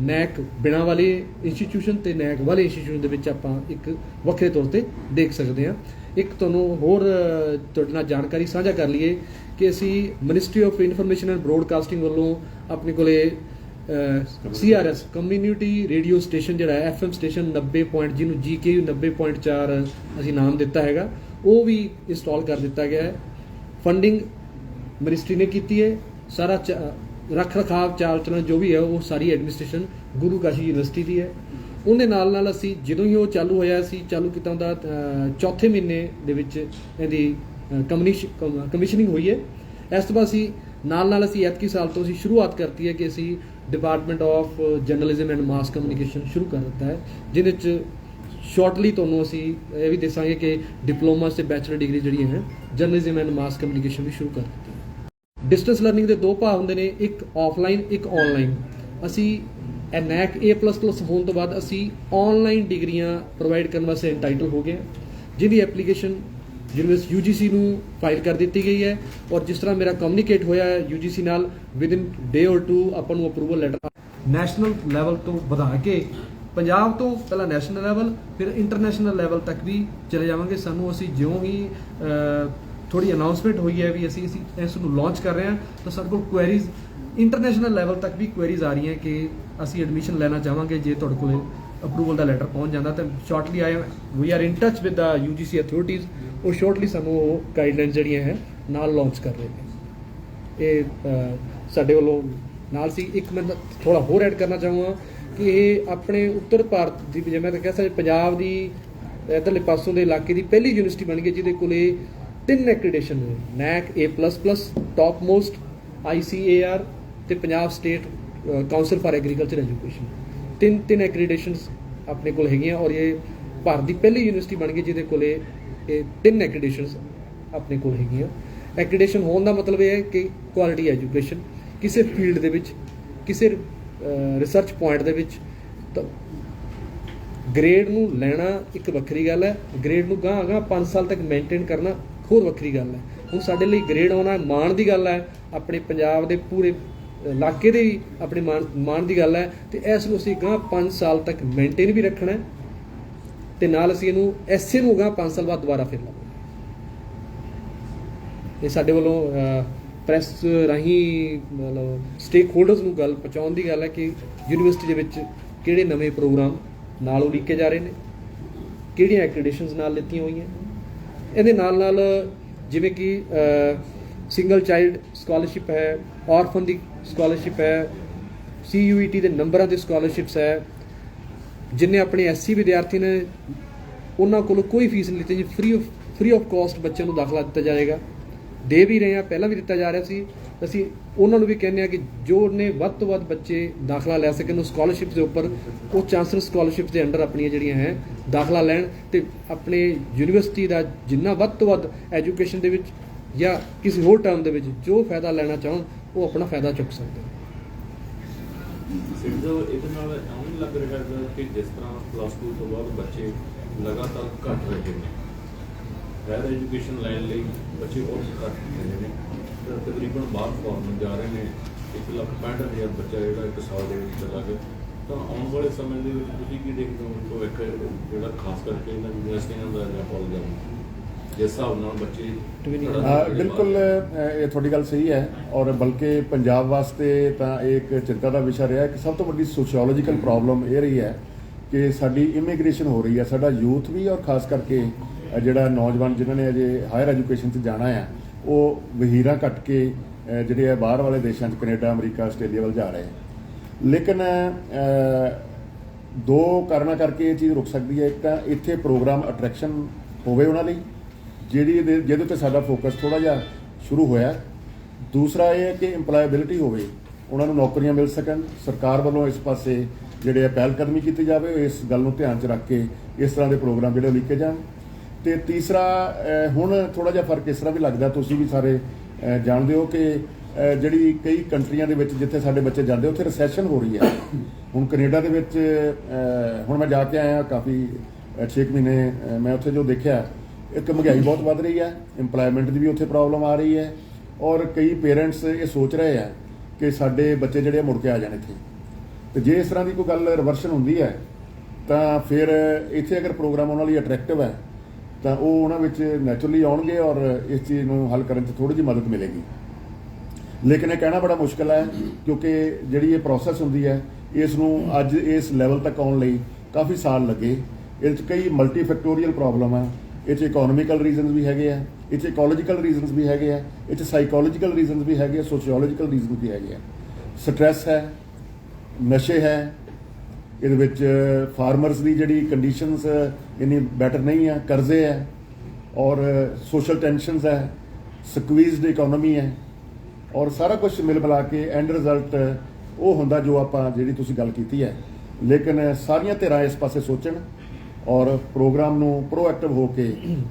NAC ਬਿਨਾਂ ਵਾਲੇ ਇੰਸਟੀਟਿਊਸ਼ਨ ਤੇ NAC ਵਾਲੇ ਇੰਸਟੀਟਿਊਸ਼ਨ ਦੇ ਵਿੱਚ ਆਪਾਂ ਇੱਕ ਵੱਖਰੇ ਤੌਰ ਤੇ ਦੇਖ ਸਕਦੇ ਹਾਂ। ਇੱਕ ਤੁਹਾਨੂੰ ਹੋਰ ਤੁਹਾਡੇ ਨਾਲ ਜਾਣਕਾਰੀ ਸਾਂਝਾ ਕਰ ਲਈਏ ਕਿ ਅਸੀਂ ministry of information and broadcasting ਵੱਲੋਂ ਆਪਣੇ ਕੋਲੇ CRS ਕਮਿਊਨਿਟੀ ਰੇਡੀਓ ਸਟੇਸ਼ਨ ਜਿਹੜਾ ਹੈ FM ਸਟੇਸ਼ਨ 90 ਜਿਹਨੂੰ GKU 90.4 ਅਸੀਂ ਨਾਮ ਦਿੱਤਾ ਹੈਗਾ, ਉਹ ਵੀ ਇੰਸਟਾਲ ਕਰ ਦਿੱਤਾ ਗਿਆ ਹੈ। ਫੰਡਿੰਗ ਮਿਨਿਸਟਰੀ ਨੇ ਕੀਤੀ ਹੈ, ਸਾਰਾ ਰੱਖ ਰਖਾਵ ਚਾਲ ਚਲਣ ਜੋ ਵੀ ਹੈ ਉਹ ਸਾਰੀ ਐਡਮਿਨਿਸਟ੍ਰੇਸ਼ਨ ਗੁਰੂ ਕਾਸ਼ੀ ਯੂਨੀਵਰਸਿਟੀ ਦੀ ਹੈ। ਉਹਦੇ ਨਾਲ ਨਾਲ ਅਸੀਂ ਜਦੋਂ ਹੀ ਉਹ ਚਾਲੂ ਹੋਇਆ, ਅਸੀਂ ਚਾਲੂ ਕੀਤਾ ਹੁੰਦਾ 4ਥੇ ਮਹੀਨੇ ਦੇ ਵਿੱਚ ਇਹਦੀ ਕਮਿਸ਼ਨਿੰਗ ਹੋਈ ਹੈ। ਇਸ ਤੋਂ ਬਾਅਦ ਅਸੀਂ ਨਾਲ ਅਸੀਂ ਐਤਕੀ ਸਾਲ ਤੋਂ ਅਸੀਂ ਸ਼ੁਰੂਆਤ ਕਰਤੀ ਹੈ ਕਿ ਅਸੀਂ department of journalism and mass communication ਸ਼ੁਰੂ ਕਰ ਦਿੱਤਾ ਹੈ, ਜਿਹਦੇ 'ਚ ਸ਼ਾਰਟਲੀ ਤੁਹਾਨੂੰ ਅਸੀਂ ਇਹ ਵੀ ਦੱਸਾਂਗੇ ਕਿ ਡਿਪਲੋਮਾ ਤੇ ਬੈਚਲਰ ਡਿਗਰੀ ਜਿਹੜੀਆਂ ਹੈ ਜਰਨਲਿਜ਼ਮ ਐਂਡ ਮਾਸ ਕਮਿਊਨੀਕੇਸ਼ਨ ਵੀ ਸ਼ੁਰੂ ਕਰ ਦਿੱਤੀ ਹੈ। ਡਿਸਟੈਂਸ ਲਰਨਿੰਗ ਦੇ 2 ਭਾਗ ਹੁੰਦੇ ਨੇ, ਇੱਕ ਆਫਲਾਈਨ ਇੱਕ ਆਨਲਾਈਨ। ਅਸੀਂ NAC A++ ਹੋਣ ਤੋਂ ਬਾਅਦ ਅਸੀਂ ਆਨਲਾਈਨ ਡਿਗਰੀਆਂ ਪ੍ਰੋਵਾਈਡ ਕਰਨ ਵਾਸਤੇ ਐਂਟਾਈਟਲ ਹੋ ਗਏ, ਜਿਹਦੀ ਐਪਲੀਕੇਸ਼ਨ ਯੂਨੀਵਰਸਿਟੀ UGC ਨੂੰ ਫਾਈਲ ਕਰ ਦਿੱਤੀ ਗਈ ਹੈ, ਔਰ ਜਿਸ ਤਰ੍ਹਾਂ ਮੇਰਾ ਕਮਿਊਨੀਕੇਟ ਹੋਇਆ ਹੈ UGC ਨਾਲ, ਵਿਦਿਨ ਡੇ ਔਰ 2 ਆਪਾਂ ਨੂੰ ਅਪਰੂਵਲ ਲੈਟਰ ਨੈਸ਼ਨਲ ਲੈਵਲ ਤੋਂ ਵਧਾ ਕੇ ਪੰਜਾਬ ਤੋਂ ਪਹਿਲਾਂ ਨੈਸ਼ਨਲ ਲੈਵਲ ਫਿਰ ਇੰਟਰਨੈਸ਼ਨਲ ਲੈਵਲ ਤੱਕ ਵੀ ਚਲੇ ਜਾਵਾਂਗੇ। ਸਾਨੂੰ ਅਸੀਂ ਜਿਉਂ ਹੀ ਥੋੜੀ ਅਨਾਉਂਸਮੈਂਟ ਹੋਈ ਹੈ ਵੀ ਅਸੀਂ ਇਸ ਨੂੰ ਲਾਂਚ ਕਰ ਰਹੇ ਹਾਂ, ਤਾਂ ਸਾਡੇ ਕੋਲ ਕੁਐਰੀਜ਼ ਇੰਟਰਨੈਸ਼ਨਲ ਲੈਵਲ ਤੱਕ ਵੀ ਕੁਐਰੀਜ਼ ਆ ਰਹੀਆਂ ਕਿ ਅਸੀਂ ਐਡਮਿਸ਼ਨ ਲੈਣਾ ਚਾਹਾਂਗੇ। ਜੇ ਤੁਹਾਡੇ ਕੋਲ ਅਪਰੂਵਲ ਦਾ ਲੈਟਰ ਪਹੁੰਚ ਜਾਂਦਾ ਤਾਂ shortly we are in touch with the UGC authorities, ਉਹ ਸ਼ਾਰਟਲੀ ਸਾਨੂੰ ਉਹ ਗਾਈਡਲਾਈਨਸ ਜਿਹੜੀਆਂ ਹੈ ਨਾਲ ਲਾਂਚ ਕਰ ਰਹੇ ਨੇ। ਇਹ ਸਾਡੇ ਵੱਲੋਂ ਨਾਲ ਸੀ। ਇੱਕ ਮੈਂ ਥੋੜਾ ਹੋਰ ਐਡ ਕਰਨਾ ਚਾਹੂੰਗਾ ਕਿ ਇਹ ਆਪਣੇ ਉੱਤਰ ਭਾਰਤ ਦੀ, ਜਿਵੇਂ ਮੈਂ ਤਾਂ ਕਹਿ ਸਕਦਾ ਪੰਜਾਬ ਦੀ ਇੱਧਰਲੇ ਪਾਸੋਂ ਦੇ ਇਲਾਕੇ ਦੀ ਪਹਿਲੀ ਯੂਨੀਵਰਸਿਟੀ ਬਣ ਗਈ ਜਿਹਦੇ ਕੋਲੇ 3 ਐਕ੍ਰੀਡੇਸ਼ਨ ਨੇ, NAC A++, top most ICAR ਤੇ Punjab state council for agriculture education. 3 ਐਕ੍ਰੀਡੇਸ਼ਨਸ ਆਪਣੇ ਕੋਲ ਹੈਗੀਆਂ, ਔਰ ਇਹ ਭਾਰਤ ਦੀ ਪਹਿਲੀ ਯੂਨੀਵਰਸਿਟੀ ਬਣ ਗਈ ਜਿਹਦੇ ਕੋਲੇ ਇਹ 3 ਐਕ੍ਰੀਡੇਸ਼ਨਸ ਆਪਣੇ ਕੋਲ ਹੈਗੀਆਂ। ਐਕ੍ਰੀਡੇਸ਼ਨ ਹੋਣ ਦਾ ਮਤਲਬ ਇਹ ਹੈ ਕਿ ਕੁਆਲਿਟੀ ਐਜੂਕੇਸ਼ਨ ਕਿਸੇ ਫੀਲਡ ਦੇ ਵਿੱਚ, ਕਿਸੇ ਰਿਸਰਚ ਪੁਆਇੰਟ ਦੇ ਵਿੱਚ। ਤਾਂ ਗ੍ਰੇਡ ਨੂੰ ਲੈਣਾ ਇੱਕ ਵੱਖਰੀ ਗੱਲ ਹੈ, ਗ੍ਰੇਡ ਨੂੰ ਗਾਂ 5 ਸਾਲ ਤੱਕ ਮੇਨਟੇਨ ਕਰਨਾ ਹੋਰ ਵੱਖਰੀ ਗੱਲ ਹੈ। ਹੁਣ ਸਾਡੇ ਲਈ ਗ੍ਰੇਡ ਆਉਣਾ ਮਾਣ ਦੀ ਗੱਲ ਹੈ, ਆਪਣੇ ਪੰਜਾਬ ਦੇ ਪੂਰੇ ਇਲਾਕੇ ਦੇ ਵੀ ਆਪਣੇ ਮਾਣ ਦੀ ਗੱਲ ਹੈ, ਤੇ ਇਸ ਨੂੰ ਅਸੀਂ ਗਾਂ 5 ਸਾਲ ਤੱਕ ਮੇਨਟੇਨ ਵੀ ਰੱਖਣਾ, ਤੇ ਨਾਲ ਅਸੀਂ ਇਹਨੂੰ ਐਸੇ ਨੂੰ ਗਾਂ 5 ਸਾਲ ਬਾਅਦ ਦੁਬਾਰਾ ਫਿਰ ਲਾਵਾਂਗੇ। ਇਹ ਸਾਡੇ ਵੱਲੋਂ ਪ੍ਰੈਸ ਰਾਹੀਂ ਮਤਲਬ ਸਟੇਕ ਹੋਲਡਰਸ ਨੂੰ ਗੱਲ ਪਹੁੰਚਾਉਣ ਦੀ ਗੱਲ ਹੈ ਕਿ ਯੂਨੀਵਰਸਿਟੀ ਦੇ ਵਿੱਚ ਕਿਹੜੇ ਨਵੇਂ ਪ੍ਰੋਗਰਾਮ ਨਾਲ ਉਲੀਕੇ ਜਾ ਰਹੇ ਨੇ, ਕਿਹੜੀਆਂ ਐਕ੍ਰੀਡੇਸ਼ਨਸ ਨਾਲ ਲਿੱਤੀਆਂ ਹੋਈਆਂ। ਇਹਦੇ ਨਾਲ ਜਿਵੇਂ ਕਿ ਸਿੰਗਲ ਚਾਈਲਡ ਸਕਾਲਰਸ਼ਿਪ ਹੈ, ਔਰਫਨ ਦੀ ਸਕਾਲਰਸ਼ਿਪ ਹੈ, CUET ਦੇ ਨੰਬਰਾਂ ਦੀ ਸਕਾਲਰਸ਼ਿਪਸ ਹੈ। ਜਿੰਨੇ ਆਪਣੇ SC ਵਿਦਿਆਰਥੀ ਨੇ ਉਹਨਾਂ ਕੋਲੋਂ ਕੋਈ ਫੀਸ ਨਹੀਂ ਲਿੱਤੀ ਜੀ, ਫ੍ਰੀ ਆਫ ਕਾਸਟ ਬੱਚਿਆਂ ਨੂੰ ਦਾਖਲਾ ਦਿੱਤਾ ਜਾਏਗਾ। ਦੇ ਵੀ ਰਹੇ ਹਾਂ, ਪਹਿਲਾਂ ਵੀ ਦਿੱਤਾ ਜਾ ਰਿਹਾ ਸੀ। ਅਸੀਂ ਉਹਨਾਂ ਨੂੰ ਵੀ ਕਹਿੰਦੇ ਹਾਂ ਕਿ ਜੋ ਨੇ ਵੱਧ ਤੋਂ ਵੱਧ ਬੱਚੇ ਦਾਖਲਾ ਲੈ ਸਕਣ ਉਹ ਸਕਾਲਰਸ਼ਿਪ ਦੇ ਉੱਪਰ, ਉਹ ਚਾਂਸਲਰ ਸਕਾਲਰਸ਼ਿਪ ਦੇ ਅੰਡਰ ਆਪਣੀਆਂ ਜਿਹੜੀਆਂ ਹੈ ਦਾਖਲਾ ਲੈਣ, ਤੇ ਆਪਣੇ ਯੂਨੀਵਰਸਿਟੀ ਦਾ ਜਿੰਨਾ ਵੱਧ ਤੋਂ ਵੱਧ ਐਜੂਕੇਸ਼ਨ ਦੇ ਵਿੱਚ ਜਾਂ ਕਿਸੇ ਹੋਰ ਟਰਮ ਦੇ ਵਿੱਚ ਜੋ ਫਾਇਦਾ ਲੈਣਾ ਚਾਹਣ ਉਹ ਆਪਣਾ ਫਾਇਦਾ ਚੁੱਕ ਸਕਦੇ। ਇਹਦੇ ਨਾਲ ਆਉਂ ਲੱਗ ਰਿਹਾ ਹੈ ਕਿ ਜਿਸ ਤਰ੍ਹਾਂ +2 ਤੋਂ ਬਾਅਦ ਬੱਚੇ ਲਗਾਤਾਰ ਘਟ ਰਹੇ ਨੇ, ਹਾਇਰ ਐਜੂਕੇਸ਼ਨ ਲੈਣ ਲਈ ਬੱਚੇ ਬਹੁਤ ਘੱਟ ਰਹੇ ਨੇ, ਤਕਰੀਬਨ ਬਾਹਰ ਫੋਰਨ ਜਾ ਰਹੇ ਨੇ। 1,65,000 ਬੱਚਾ ਜਿਹੜਾ 1 ਸਾਲ ਦੇ ਵਿੱਚ ਚਲਾ ਗਿਆ। ਤਾਂ ਆਉਣ ਵਾਲੇ ਸਮੇਂ ਦੇ ਵਿੱਚ ਤੁਸੀਂ ਕੀ ਦੇਖਦੇ ਹੋ ਭਵਿੱਖ ਜਿਹੜਾ ਖਾਸ ਕਰਕੇ ਇਹਨਾਂ ਯੂਨੀਵਰਸਿਟੀਆਂ ਦਾ ਜਾਂ ਕਾਲਜਾਂ ਦਾ, ਜਿਸ ਹਿਸਾਬ ਨਾਲ ਬੱਚੇ Twinning। ਬਿਲਕੁਲ ਇਹ ਤੁਹਾਡੀ ਗੱਲ ਸਹੀ ਹੈ ਔਰ ਬਲਕਿ ਪੰਜਾਬ ਵਾਸਤੇ ਤਾਂ ਇਹ ਇੱਕ ਚਿੰਤਾ ਦਾ ਵਿਸ਼ਾ ਰਿਹਾ ਕਿ ਸਭ ਤੋਂ ਵੱਡੀ ਸੋਸ਼ੀਓਲੋਜੀਕਲ ਪ੍ਰੋਬਲਮ ਇਹ ਰਹੀ ਹੈ ਕਿ ਸਾਡੀ ਇਮੀਗ੍ਰੇਸ਼ਨ ਹੋ ਰਹੀ ਹੈ, ਸਾਡਾ ਯੂਥ ਵੀ ਔਰ ਖਾਸ ਕਰਕੇ ਜਿਹੜਾ ਨੌਜਵਾਨ ਜਿਨ੍ਹਾਂ ਨੇ ਅਜੇ ਹਾਇਰ ਐਜੂਕੇਸ਼ਨ 'ਚ ਜਾਣਾ ਆ ਉਹ ਵਹੀਰਾਂ ਕੱਟ ਕੇ ਜਿਹੜੇ ਆ ਬਾਹਰ ਵਾਲੇ ਦੇਸ਼ਾਂ 'ਚ ਕੈਨੇਡਾ, ਅਮਰੀਕਾ, ਆਸਟ੍ਰੇਲੀਆ ਵੱਲ ਜਾ ਰਹੇ ਆ। ਲੇਕਿਨ ਦੋ ਕਾਰਨਾਂ ਕਰਕੇ ਇਹ ਚੀਜ਼ ਰੁਕ ਸਕਦੀ ਹੈ। ਇੱਕ ਤਾਂ ਇੱਥੇ ਪ੍ਰੋਗਰਾਮ ਅਟਰੈਕਸ਼ਨ ਹੋਵੇ ਉਹਨਾਂ ਲਈ ਜਿਹਦੇ ਉੱਤੇ ਸਾਡਾ ਫੋਕਸ ਥੋੜਾ ਜਿਹਾ ਸ਼ੁਰੂ ਹੋਇਆ। ਦੂਸਰਾ ਇਹ ਹੈ ਕਿ ਇੰਪਲਾਇਬਿਲਿਟੀ ਹੋਵੇ, ਉਹਨਾਂ ਨੂੰ ਨੌਕਰੀਆਂ ਮਿਲ ਸਕਣ। ਸਰਕਾਰ ਵੱਲੋਂ ਇਸ ਪਾਸੇ ਜਿਹੜੇ ਪਹਿਲ ਕਦਮੀ ਕੀਤੀ ਜਾਵੇ, ਇਸ ਗੱਲ ਨੂੰ ਧਿਆਨ 'ਚ ਰੱਖ ਕੇ ਇਸ ਤਰ੍ਹਾਂ ਦੇ ਪ੍ਰੋਗਰਾਮ ਜਿਹੜੇ ਲਿਖੇ ਜਾਣ। ਤੇ ਤੀਸਰਾ ਹੁਣ ਥੋੜਾ ਜਿਹਾ ਫਰਕ ਇਸ ਤਰ੍ਹਾਂ ਵੀ ਲੱਗਦਾ, ਤੁਸੀਂ ਵੀ ਸਾਰੇ ਜਾਣਦੇ ਹੋ ਕਿ ਜਿਹੜੀ ਕਈ ਕੰਟਰੀਆਂ ਦੇ ਵਿੱਚ ਜਿੱਥੇ ਸਾਡੇ ਬੱਚੇ ਜਾਂਦੇ ਉੱਥੇ ਰਿਸੈਸ਼ਨ ਹੋ ਰਹੀ ਹੈ। ਹੁਣ ਕੈਨੇਡਾ ਦੇ ਵਿੱਚ ਹੁਣ ਮੈਂ ਜਾ ਕੇ ਆਇਆ ਕਾਫੀ 6 ਮਹੀਨੇ, ਮੈਂ ਉੱਥੇ ਜੋ ਦੇਖਿਆ ਇੱਕ ਮਹਿੰਗਾਈ ਬਹੁਤ ਵੱਧ ਰਹੀ ਹੈ, ਇੰਪਲਾਇਮੈਂਟ ਦੀ ਵੀ ਉੱਥੇ ਪ੍ਰੋਬਲਮ ਆ ਰਹੀ ਹੈ ਔਰ ਕਈ ਪੇਰੈਂਟਸ ਇਹ ਸੋਚ ਰਹੇ ਆ ਕਿ ਸਾਡੇ ਬੱਚੇ ਜਿਹੜੇ ਮੁੜ ਕੇ ਆ ਜਾਣ ਇੱਥੇ। ਤੇ ਜੇ ਇਸ ਤਰ੍ਹਾਂ ਦੀ ਕੋਈ ਗੱਲ ਰਿਵਰਸ਼ਨ ਹੁੰਦੀ ਹੈ ਤਾਂ ਫਿਰ ਇੱਥੇ ਅਗਰ ਪ੍ਰੋਗਰਾਮ ਉਹਨਾਂ ਲਈ ਅਟਰੈਕਟਿਵ ਹੈ ਤਾਂ ਉਹ ਉਹਨਾਂ ਵਿੱਚ ਨੈਚੁਰਲੀ ਆਉਣਗੇ ਔਰ ਇਸ ਚੀਜ਼ ਨੂੰ ਹੱਲ ਕਰਨ 'ਚ ਥੋੜੀ ਜਿਹੀ ਮਦਦ ਮਿਲੇਗੀ। ਲੇਕਿਨ ਇਹ ਕਹਿਣਾ ਬੜਾ ਮੁਸ਼ਕਲ ਹੈ ਕਿਉਂਕਿ ਜਿਹੜੀ ਇਹ ਪ੍ਰੋਸੈਸ ਹੁੰਦੀ ਹੈ ਇਸ ਨੂੰ ਅੱਜ ਇਸ ਲੈਵਲ ਤੱਕ ਆਉਣ ਲਈ ਕਾਫੀ ਸਾਲ ਲੱਗੇ। ਇਹ 'ਚ ਕਈ ਮਲਟੀ ਫੈਕਟੋਰੀਅਲ ਪ੍ਰੋਬਲਮ ਆ, ਇਹ 'ਚ ਇਕੋਨੋਮਿਕਲ ਰੀਜ਼ਨਸ ਵੀ ਹੈਗੇ ਆ, ਇਹ 'ਚ ਇਕੋਲੋਜੀਕਲ ਰੀਜ਼ਨਸ ਵੀ ਹੈਗੇ ਆ, ਇਹ 'ਚ ਸਾਈਕੋਲੋਜੀਕਲ ਰੀਜ਼ਨਸ ਵੀ ਹੈਗੇ ਆ, ਸੋਸ਼ੀਓਲੋਜੀਕਲ ਰੀਜ਼ਨ ਵੀ ਹੈਗੇ ਆ। ਸਟ੍ਰੈਸ ਹੈ, ਨਸ਼ੇ ਹੈ, ਇਹਦੇ ਵਿੱਚ ਫਾਰਮਰਸ ਦੀ ਜਿਹੜੀ ਕੰਡੀਸ਼ਨਸ ਇੰਨੀ ਬੈਟਰ ਨਹੀਂ ਆ, ਕਰਜ਼ੇ ਹੈ ਔਰ ਸੋਸ਼ਲ ਟੈਂਸ਼ਨਸ ਹੈ, ਸਕਵੀਜ਼ਡ ਇਕੋਨਮੀ ਹੈ ਔਰ ਸਾਰਾ ਕੁਝ ਮਿਲ ਮਿਲਾ ਕੇ ਐਂਡ ਰਿਜ਼ਲਟ ਉਹ ਹੁੰਦਾ ਜੋ ਆਪਾਂ ਜਿਹੜੀ ਤੁਸੀਂ ਗੱਲ ਕੀਤੀ ਹੈ। ਲੇਕਿਨ ਸਾਰੀਆਂ ਧਿਰਾਂ ਇਸ ਪਾਸੇ ਸੋਚਣ ਔਰ ਪ੍ਰੋਗਰਾਮ ਨੂੰ ਪ੍ਰੋਐਕਟਿਵ ਹੋ ਕੇ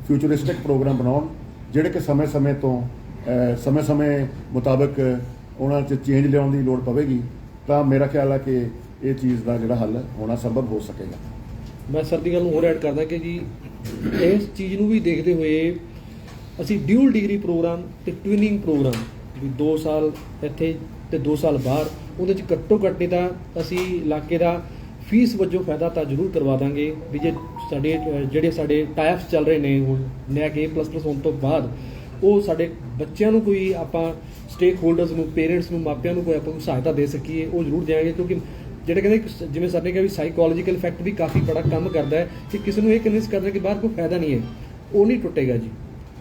ਫਿਊਚਰਿਸਟਿਕ ਪ੍ਰੋਗਰਾਮ ਬਣਾਉਣ ਜਿਹੜੇ ਕਿ ਸਮੇਂ-ਸਮੇਂ ਤੋਂ ਸਮੇਂ ਮੁਤਾਬਕ ਉਹਨਾਂ 'ਚ ਚੇਂਜ ਲਿਆਉਣ ਦੀ ਲੋੜ ਪਵੇਗੀ ਤਾਂ ਮੇਰਾ ਖਿਆਲ ਹੈ ਕਿ ਇਹ ਚੀਜ਼ ਦਾ ਜਿਹੜਾ ਹੱਲ ਹੋਣਾ ਸੰਭਵ ਹੋ ਸਕੇਗਾ। ਮੈਂ ਸਰ ਦੀ ਗੱਲ ਨੂੰ ਹੋਰ ਐਡ ਕਰਦਾ ਕਿ ਜੀ ਇਸ ਚੀਜ਼ ਨੂੰ ਵੀ ਦੇਖਦੇ ਹੋਏ ਅਸੀਂ ਡਿਊਲ ਡਿਗਰੀ ਪ੍ਰੋਗਰਾਮ ਤੇ ਟਵਿਨਿੰਗ ਪ੍ਰੋਗਰਾਮ ਵੀ 2 ਸਾਲ ਇੱਥੇ ਤੇ 2 ਸਾਲ ਬਾਹਰ, ਉਹਦੇ 'ਚ ਘੱਟੋ ਘੱਟ ਤਾਂ ਅਸੀਂ ਇਲਾਕੇ ਦਾ ਫੀਸ ਵਜੋਂ ਫਾਇਦਾ ਤਾਂ ਜ਼ਰੂਰ ਕਰਵਾ ਦਾਂਗੇ ਵੀ ਜੇ ਜਿਹੜੇ ਸਾਡੇ ਟਾਈਪਸ ਚੱਲ ਰਹੇ ਨੇ ਹੁਣ ਨੈਕ A++ ਹੋਣ ਤੋਂ ਬਾਅਦ ਉਹ ਸਾਡੇ ਬੱਚਿਆਂ ਨੂੰ ਕੋਈ ਆਪਾਂ ਸਟੇਕ ਹੋਲਡਰਸ ਨੂੰ, ਪੇਰੈਂਟਸ ਨੂੰ, ਮਾਪਿਆਂ ਨੂੰ ਕੋਈ ਆਪਾਂ ਸਹਾਇਤਾ ਦੇ ਸਕੀਏ ਉਹ ਜ਼ਰੂਰ ਦੇਵਾਂਗੇ। ਕਿਉਂਕਿ ਜਿਹੜੇ ਕਹਿੰਦੇ ਜਿਵੇਂ ਸਰ ਨੇ ਕਿਹਾ ਵੀ ਸਾਈਕੋਲੋਜੀਕਲ ਇਫੈਕਟ ਵੀ ਕਾਫੀ ਬੜਾ ਕੰਮ ਕਰਦਾ ਹੈ ਕਿ ਕਿਸੇ ਨੂੰ ਇਹ ਕਨਵਿੰਸ ਕਰਨਾ ਕਿ ਬਾਹਰ ਕੋਈ ਫਾਇਦਾ ਨਹੀਂ ਹੈ, ਉਹ ਨਹੀਂ ਟੁੱਟੇਗਾ ਜੀ।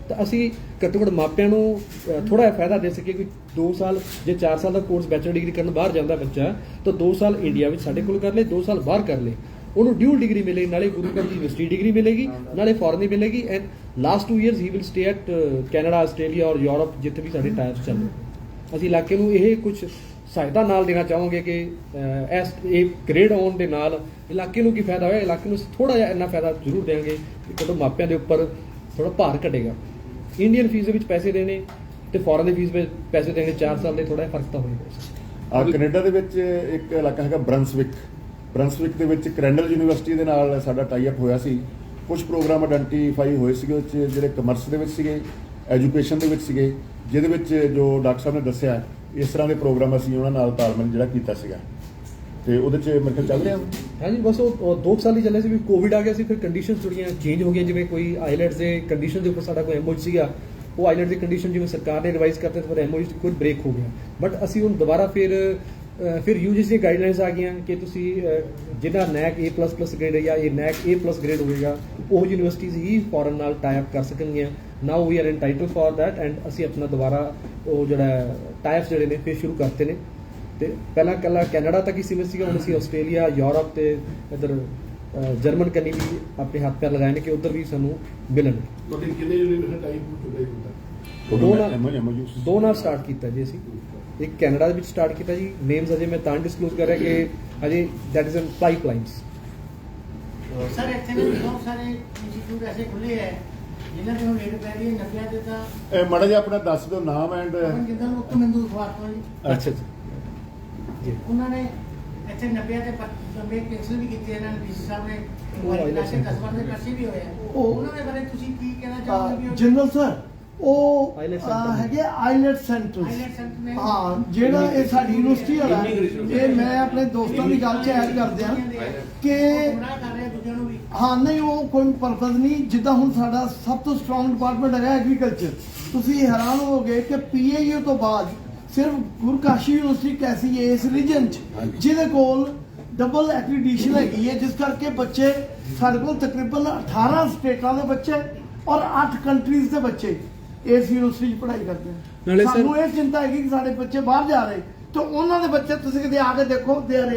ਤਾਂ ਅਸੀਂ ਘੱਟੋ ਘੱਟ ਮਾਪਿਆਂ ਨੂੰ ਥੋੜਾ ਜਿਹਾ ਫਾਇਦਾ ਦੇ ਸਕੀਏ ਕਿ 2 ਸਾਲ ਜੇ 4 ਸਾਲ ਦਾ ਕੋਰਸ ਬੈਚਲਰ ਡਿਗਰੀ ਕਰਨ ਬਾਹਰ ਜਾਂਦਾ ਬੱਚਾ ਤਾਂ 2 ਸਾਲ ਇੰਡੀਆ ਵਿੱਚ ਸਾਡੇ ਕੋਲ ਕਰ ਲੇ, 2 ਸਾਲ ਬਾਹਰ ਕਰ ਲੇ, ਉਹਨੂੰ ਡਿਊਲ ਡਿਗਰੀ ਮਿਲੇ, ਨਾਲੇ ਗੁਰੂ ਘਰ ਦੀ ਯੂਨੀਵਰਸਿਟੀ ਡਿਗਰੀ ਮਿਲੇਗੀ, ਨਾਲੇ ਫੋਰਨ ਦੀ ਮਿਲੇਗੀ and last 2 years he will stay at Canada, Australia ਔਰ ਯੂਰਪ ਜਿੱਥੇ ਵੀ ਸਾਡੇ ਟਾਈਪਸ ਚੱਲ ਰਹੇ। ਅਸੀਂ ਇਲਾਕੇ ਨੂੰ ਇਹ ਕੁਝ ਸਹਾਇਤਾ ਨਾਲ ਦੇਣਾ ਚਾਹਾਂਗੇ ਕਿ ਇਹ ਗ੍ਰੇਡ ਆਉਣ ਦੇ ਨਾਲ ਇਲਾਕੇ ਨੂੰ ਕੀ ਫਾਇਦਾ ਹੋਇਆ, ਇਲਾਕੇ ਨੂੰ ਥੋੜਾ ਜਿਹਾ ਇੰਨਾ ਫਾਇਦਾ ਜ਼ਰੂਰ ਦੇਵਾਂਗੇ ਕਿ ਕਦੋਂ ਮਾਪਿਆਂ ਦੇ ਉੱਪਰ ਥੋੜਾ ਭਾਰ ਘਟੇਗਾ। ਇੰਡੀਅਨ ਫੀਸ ਦੇ ਵਿੱਚ ਪੈਸੇ ਦੇਣੇ ਤੇ ਫੋਰਨ ਦੀ ਫੀਸ ਵਿੱਚ ਪੈਸੇ ਦੇਣੇ 4 ਸਾਲ ਦੇ ਥੋੜਾ ਜਿਹਾ ਫਰਕ ਤਾਂ ਹੋਏਗਾ। ਕੈਨੇਡਾ ਦੇ ਵਿੱਚ ਇੱਕ ਇਲਾਕਾ ਹੈਗਾ ਬ੍ਰੰਸਵਿਕ ਦੇ ਵਿੱਚ ਕਰੈਂਡਲ ਯੂਨੀਵਰਸਿਟੀ ਦੇ ਨਾਲ ਸਾਡਾ ਟਾਈ ਅਪ ਹੋਇਆ ਸੀ। ਕੁਝ ਪ੍ਰੋਗਰਾਮ ਆਇਡੈਂਟੀਫਾਈ ਹੋਏ ਸੀਗੇ ਉਹ 'ਚ ਜਿਹੜੇ ਕਮਰਸ ਦੇ ਵਿੱਚ ਸੀਗੇ, ਐਜੂਕੇਸ਼ਨ ਦੇ ਵਿੱਚ ਸੀਗੇ, ਜਿਹਦੇ ਵਿੱਚ ਜੋ ਡਾਕਟਰ ਸਾਹਿਬ ਨੇ ਦੱਸਿਆ ਇਸ ਤਰ੍ਹਾਂ ਦੇ ਪ੍ਰੋਗਰਾਮ ਅਸੀਂ ਉਹਨਾਂ ਨਾਲ ਤਾਲਮੇਲ ਜਿਹੜਾ ਕੀਤਾ ਸੀਗਾ ਤੇ ਉਹਦੇ 'ਚ ਮੇਰੇ ਖਿਆਲ ਚੱਲ ਰਿਹਾ। ਹਾਂਜੀ ਬਸ ਉਹ 2 ਸਾਲ ਹੀ ਚੱਲੇ ਸੀ ਵੀ ਕੋਵਿਡ ਆ ਗਿਆ ਸੀ, ਫਿਰ ਕੰਡੀਸ਼ਨਸ ਥੋੜ੍ਹੀਆਂ ਚੇਂਜ ਹੋ ਗਈਆਂ। ਜਿਵੇਂ ਕੋਈ ਆਈਲੈਟਸ ਦੇ ਕੰਡੀਸ਼ਨ ਦੇ ਉੱਪਰ ਸਾਡਾ ਕੋਈ ਐਮਓਯੂ ਸੀਗਾ, ਉਹ ਆਈਲੈਟ ਦੀ ਕੰਡੀਸ਼ਨ ਜਿਵੇਂ ਸਰਕਾਰ ਨੇ ਰਿਵਾਈਜ਼ ਕਰਤੇ ਫਿਰ ਐਮਓਯੂ ਕੋਈ ਬ੍ਰੇਕ ਹੋ ਗਿਆ। ਬਟ ਅਸੀਂ ਹੁਣ ਦੁਬਾਰਾ ਫਿਰ ਯੂਜੀਸੀ ਦੀਆਂ ਗਾਈਡਲਾਈਨਸ ਆ ਗਈਆਂ ਕਿ ਤੁਸੀਂ ਜਿਹਦਾ ਨੈਕ A++ ਗ੍ਰੇਡ ਹੈ ਜਾਂ ਇਹ ਨੈਕ A+ ਗ੍ਰੇਡ ਹੋਵੇਗਾ ਉਹ ਯੂਨੀਵਰਸਿਟੀਜ਼ ਹੀ ਫੋਰਨ ਨਾਲ ਟਾਈ ਅਪ ਕਰ ਸਕਣਗੀਆਂ। Now we are entitled for that and ਅਸੀਂ ਆਪਣਾ ਦੁਬਾਰਾ ਉਹ ਜਿਹੜਾ ਟਾਈਪਸ ਜਿਹੜੇ ਨੇ ਫਿਰ ਸ਼ੁਰੂ ਕਰਤੇ ਨੇ। ਤੇ ਪਹਿਲਾਂ ਕੱਲਾ ਕੈਨੇਡਾ ਤੱਕ ਹੀ ਸੀਮਿਤ ਸੀਗਾ, ਹੁਣ ਅਸੀਂ ਆਸਟ੍ਰੇਲੀਆ, ਯੂਰਪ ਤੇ ਇੱਧਰ ਜਰਮਨ ਕੰਨੀ ਵੀ ਆਪਣੇ ਹੱਥ ਪੈਰ ਲਗਾਏ ਨੇ ਕਿ ਉੱਧਰ ਵੀ ਸਾਨੂੰ ਮਿਲਣਗੇ। ਤੁਹਾਡੀ ਕਿੰਨੇ ਯੂਨੀਵਰਸਿਟੀ ਟਾਈਪ ਚੁੱਕੇ ਦੋ ਨਾਲ ਸਟਾਰਟ ਕੀਤਾ ਜੀ ਅਸੀਂ। ਇੱਕ ਕੈਨੇਡਾ ਦੇ ਵਿੱਚ ਸਟਾਰਟ ਕੀਤਾ ਜੀ, ਨੇਮਸ ਅਜੇ ਮੈਂ ਤਾਂ ਡਿਸਕਲੋਜ਼ ਕਰ ਰਿਹਾ ਕਿ ਅਜੇ ਦੈਟ ਇਜ਼ ਇਨ ਪਾਈਪਲਾਈਨਸ। ਸਰ ਇੱਥੇ ਵੀ ਬਹੁਤ ਸਾਰੇ ਇੰਸਟੀਚਿਊਟ ਐਸੇ ਖੁੱਲੇ ਹੈ ਜਿਨ੍ਹਾਂ ਦੇ ਹੁਣ ਰੇਟ ਪੈ ਰਹੀ ਹੈ 90 ਦੇ ਤਾਂ ਮਾੜਾ ਜਿਹਾ ਆਪਣਾ ਦੱਸ ਦਿਓ ਨਾਮ ਐਂਡ। ਜਿੱਦਾਂ ਉੱਤਮ ਹਿੰਦੂ ਅਖਬਾਰ ਤੋਂ ਜੀ ਅੱਛਾ ਜੀ, ਉਹਨਾਂ ਨੇ ਇੱਥੇ 90 ਦੇ ਲੰਬੇ ਕੈਂਸਲ ਵੀ ਕੀਤੇ ਇਹਨਾਂ ਨੇ ਡੀਸੀ ਸਾਹਿਬ ਨੇ, ਉਹ ਕਸਬਾ ਦੇ ਪਾਸੇ ਵੀ ਹੋਇਆ। ਉਹਨਾਂ ਦੇ ਬਾਰੇ ਤੁਸੀਂ ਕੀ ਕਹਿਣਾ ਚਾਹੋਗੇ? जनरल सर ਉਹ IELTS center ਨੇ। ਹੈਗੇ ਆਈਲੈਟ ਸੈਂਟਰਸ ਆਈਲੈਟ ਸੈਂਟਰ ਨੇ ਹਾਂ ਜਿਹੜਾ ਇਹ ਸਾਡੀ ਯੂਨੀਵਰਸਿਟੀ ਵਾਲਾ ਇਹ ਮੈਂ ਆਪਣੇ ਦੋਸਤਾਂ ਦੀ ਗੱਲ 'ਚ ਐਡ ਕਰ ਦਿਆਂ ਕਿ ਗੁੰਮਰਾਹ ਕਰ ਰਹੇ ਦੂਜਿਆਂ ਨੂੰ ਵੀ ਹਾਂ ਨਹੀਂ ਉਹ ਕੋਈ ਪਰਪਸ ਨਹੀਂ ਜਿੱਦਾਂ ਹੁਣ ਸਾਡਾ ਸਭ ਤੋਂ ਸਟਰੋਂਗ ਡਿਪਾਰਟਮੈਂਟ ਹੈਗਾ ਐਗਰੀਕਲਚਰ ਤੁਸੀਂ ਹੈਰਾਨ ਹੋਗੇ ਕਿ ਪੀਏਯੂ ਤੋਂ ਬਾਅਦ ਸਿਰਫ ਗੁਰਕਾਸ਼ੀ ਯੂਨੀਵਰਸਿਟੀ ਕੈਸੀ ਹੈ ਇਸ ਰੀਜਨ 'ਚ ਜਿਹਦੇ ਕੋਲ ਡਬਲ ਐਕ੍ਰੀਡੀਸ਼ਨ ਹੈਗੀ ਹੈ ਜਿਸ ਕਰਕੇ ਬੱਚੇ ਸਾਡੇ ਕੋਲ ਤਕਰੀਬਨ 18 ਸਟੇਟਾਂ ਦੇ ਬੱਚੇ ਔਰ 8 ਕੰਟਰੀਜ਼ ਦੇ ਬੱਚੇ ਇਸ ਯੂਨੀਵਰਸਿਟੀ 'ਚ ਪੜ੍ਹਾਈ ਕਰਦੇ ਨਾਲੇ ਹਨ ਸਰ- ਸਾਨੂੰ ਇਹ ਚਿੰਤਾ ਹੈਗੀ ਕਿ ਸਾਡੇ ਬੱਚੇ ਬਾਹਰ ਜਾ ਰਹੇ ਤੇ ਉਹਨਾਂ ਦੇ ਬੱਚੇ ਤੁਸੀਂ ਕਿਤੇ ਆ ਕੇ ਦੇਖੋ ਦੇ ਆਰ